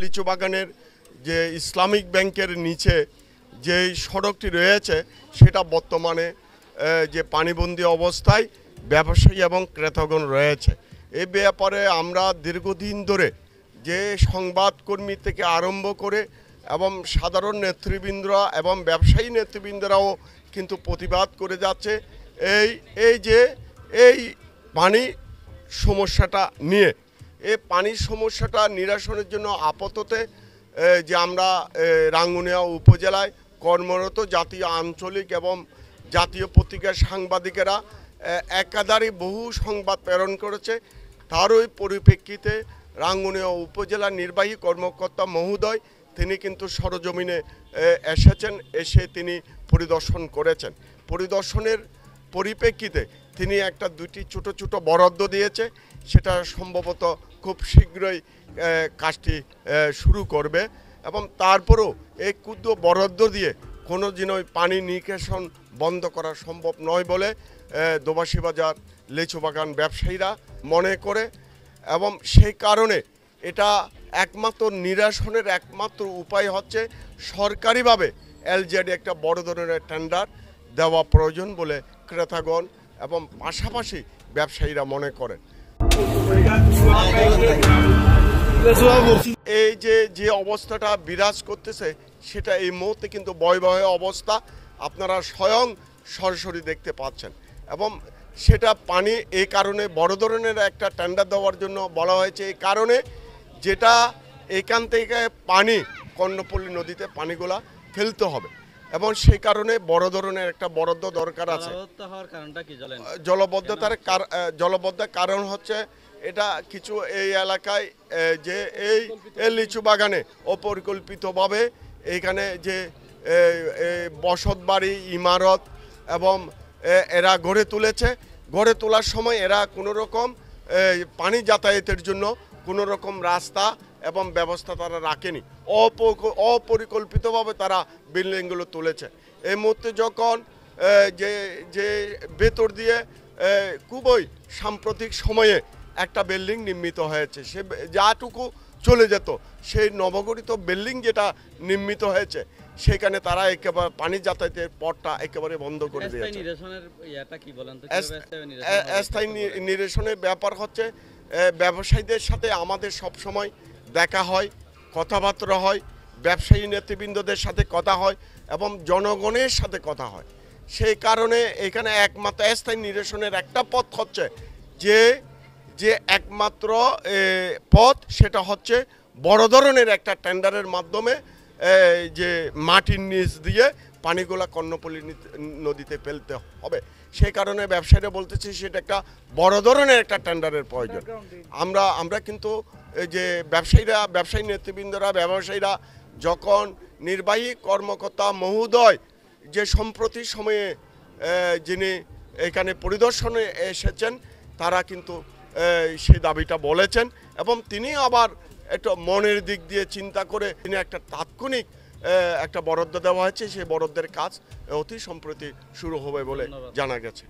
লিচু বাগানের যে ইসলামিক ব্যাংকের নিচে যে সড়কটি রয়েছে সেটা বর্তমানে যে পানিবন্দী অবস্থায় ব্যবসায়ী এবং ক্রেতাগণ রয়েছে। এই ব্যাপারে আমরা দীর্ঘদিন ধরে যে সংবাদকর্মী থেকে আরম্ভ করে এবং সাধারণ নেতৃবৃন্দরা এবং ব্যবসায়ী নেতৃবৃন্দরাও কিন্তু প্রতিবাদ করে যাচ্ছে এই পানি সমস্যাটা নিয়ে। এই পানির সমস্যাটা নিরসনের জন্য আপাতত যে আমরা রাঙ্গুনিয়া উপজেলায় কর্মরত জাতীয় আঞ্চলিক এবং জাতীয় পত্রিকার সাংবাদিকেরা একাধারে বহু সংবাদ প্রেরণ করেছে। তারই পরিপ্রেক্ষিতে রাঙ্গুনিয়া উপজেলার নির্বাহী কর্মকর্তা মহোদয় তিনি কিন্তু সরজমিনে এসেছেন, এসে তিনি পরিদর্শন করেছেন। পরিদর্শনের পরিপ্রেক্ষিতে তিনি দুইটি ছোট ছোট বরাদ্দ দিয়েছে, সেটা সম্ভবত খুব শীঘ্রই কাজটি শুরু করবে এবং তারপরেও এই ক্ষুদ্র বরাদ্দ দিয়ে কোনো দিনই পানি নিষ্কাশন বন্ধ করা সম্ভব নয় বলে দোবাসী বাজার লিচু বাগান ব্যবসায়ীরা মনে করে এবং সেই কারণে এটা একমাত্র নিরসনের একমাত্র উপায় হচ্ছে সরকারিভাবে এলজেডি একটা বড় ধরনের টেন্ডার দেওয়া প্রয়োজন বলে ক্রেতাগণ এবং পাশাপাশি ব্যবসায়ীরা মনে করেন। এই যে অবস্থাটা বিরাজ করতেছে সেটা এই মুহূর্তে কিন্তু ভয়াবহ অবস্থা, আপনারা স্বয়ং সরাসরি দেখতে পাচ্ছেন এবং সেটা পানি এই কারণে বড় ধরনের একটা টেন্ডার দেওয়ার জন্য বলা হয়েছে। এই কারণে যেটা এখান থেকে পানি কর্ণপল্লী নদীতে পানিগুলা ফেলতে হবে এবং সেই কারণে বড় ধরনের একটা বরাদ্দ দরকার আছে। জলবদ্ধতার কারণ হচ্ছে এটা কিছু এই এলাকায় যে এই লিচু বাগানে অপরিকল্পিতভাবে এইখানে যে বসত বাড়ি ইমারত এবং এরা গড়ে তুলেছে। গড়ে তোলার সময় এরা কোনো রকম পানি যাতায়াতের জন্য কোনো রকম রাস্তা এবং ব্যবস্থা তারা রাখেনি, অপরিকল্পিতভাবে তারা বিল্ডিংগুলো তুলেছে। এই মুহূর্তে যখন যে ভেতর দিয়ে খুবই সাম্প্রতিক সময়ে একটা বিল্ডিং নির্মিত হয়েছে, সে যাটুকু চলে যেত সেই নবগঠিত বিল্ডিং যেটা নির্মিত হয়েছে সেখানে তারা একেবারে পানি যাতায়াতের পথটা একেবারে বন্ধ করে দিয়েছে। স্থায়ী নিরসনের ব্যাপার হচ্ছে ব্যবসায়ীদের সাথে আমাদের সবসময় দেখা হয়, কথাবার্তা হয়, ব্যবসায়ী নেতৃবৃন্দদের সাথে কথা হয় এবং জনগণের সাথে কথা হয়। সেই কারণে এখানে একমাত্র স্থায়ী নিরসনের একটা পথ হচ্ছে যে একমাত্র পথ সেটা হচ্ছে বড় ধরনের একটা টেন্ডারের মাধ্যমে যে মাটির নিচ দিয়ে পানিগুলা কর্ণপল্লী নদীতে ফেলতে হবে। সেই কারণে ব্যবসায়ীরা বলতেছি সেটা একটা বড় ধরনের একটা টেন্ডারের প্রয়োজন। আমরা কিন্তু যে ব্যবসায়ী নেতৃবৃন্দরা ব্যবসায়ীরা যখন নির্বাহী কর্মকর্তা মহোদয় যে সম্প্রতি সময়ে যিনি এখানে পরিদর্শনে এসেছেন তারা কিন্তু সেই দাবিটা বলেছেন এবং তিনি আবার একটু মনের দিক দিয়ে চিন্তা করে তিনি একটা তাৎক্ষণিক একটা বরাদ্দ দেওয়া হয়েছে, সেই বরাদ্দের কাজ অতি সম্প্রতি শুরু হবে বলে জানা গেছে।